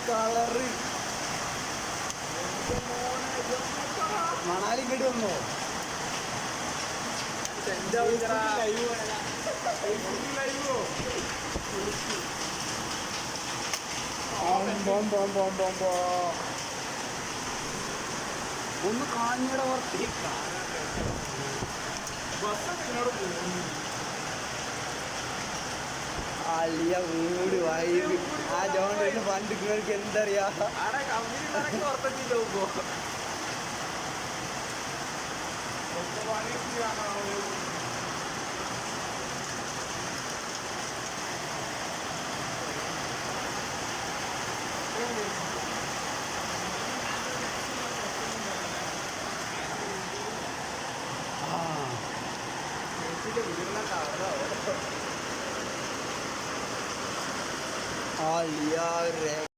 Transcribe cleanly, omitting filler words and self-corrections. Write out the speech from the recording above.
Colour Manali ഇങ്ങോട്ട് വന്നോ? ഒന്ന് കാഞ്ഞയുടെ വർത്തി അളിയ വീട് വൈകി ആ ജോണ്ടിന് പണ്ട് നിങ്ങൾക്ക് എന്തറിയാ Ah, liar.